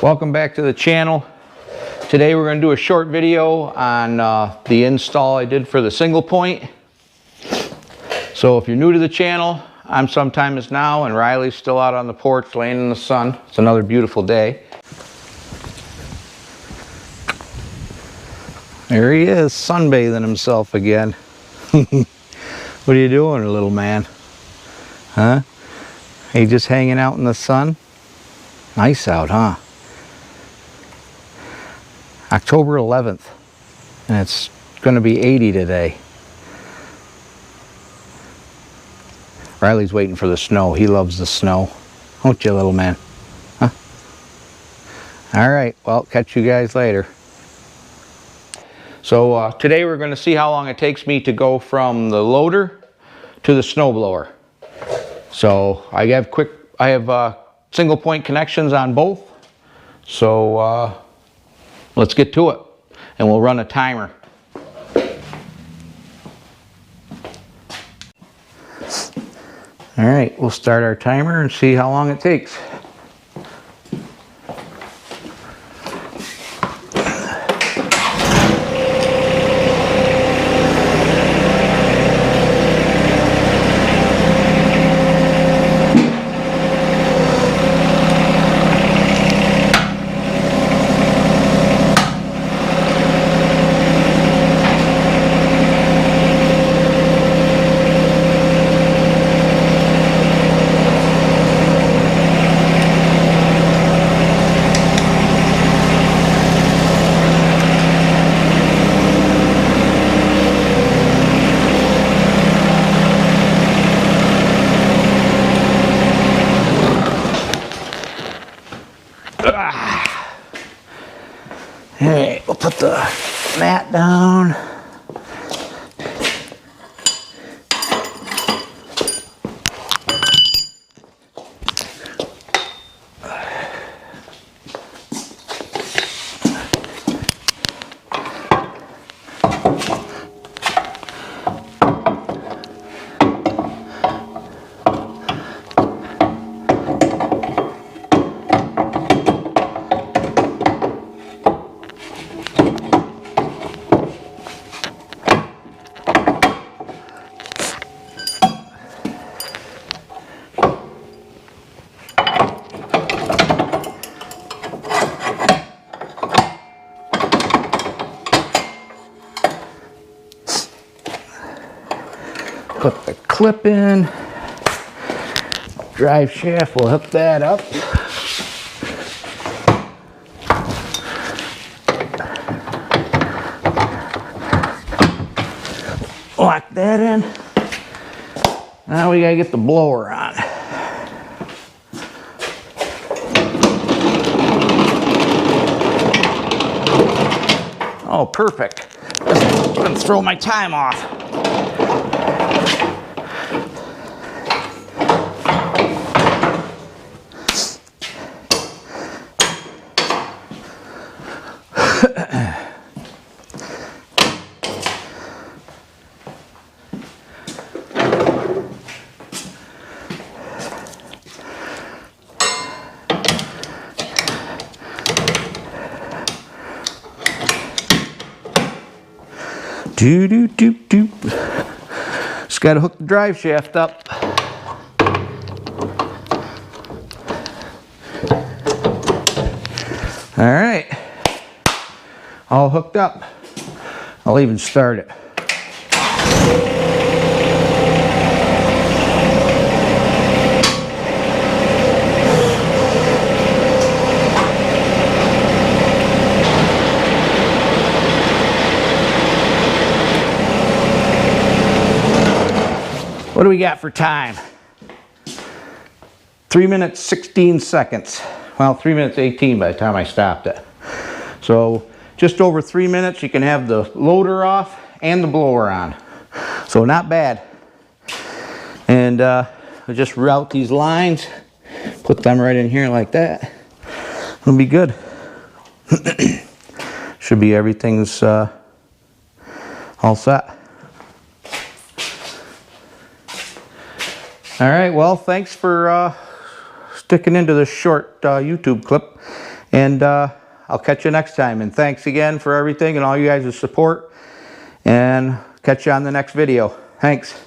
Welcome back to the channel. Today we're going to do a short video on the install I did for the single point. So if you're new to the channel, I'm Sometimes Now, and Riley's still out on the porch laying in the sun. It's another beautiful day. There he is, sunbathing himself again. What are you doing, little man? Huh? Are you just hanging out in the sun? Nice out, huh? October 11th, and it's going to be 80 today. Riley's waiting for the snow. He loves the snow. Don't you, little man? Huh? All right, well, catch you guys later. So today we're going to see how long it takes me to go from the loader to the snowblower. So I have single point connections on both. So let's get to it, and we'll run a timer. All right, we'll start our timer and see how long it takes. All right, we'll put the mat down. Put the clip in, drive shaft, we'll hook that up. Lock that in. Now we gotta get the blower on. Oh, perfect. I'm gonna throw my time off. Doop. Just got to hook the drive shaft up. All right, all hooked up. I'll even start it. What do we got for time? 3 minutes, 16 seconds. Well, 3 minutes, 18 by the time I stopped it. So just over 3 minutes, you can have the loader off and the blower on. So not bad. And I'll just route these lines, put them right in here like that. It'll be good. Should be everything's all set. All right, well, thanks for sticking into this short YouTube clip. And I'll catch you next time. And thanks again for everything and all you guys' support. And catch you on the next video. Thanks.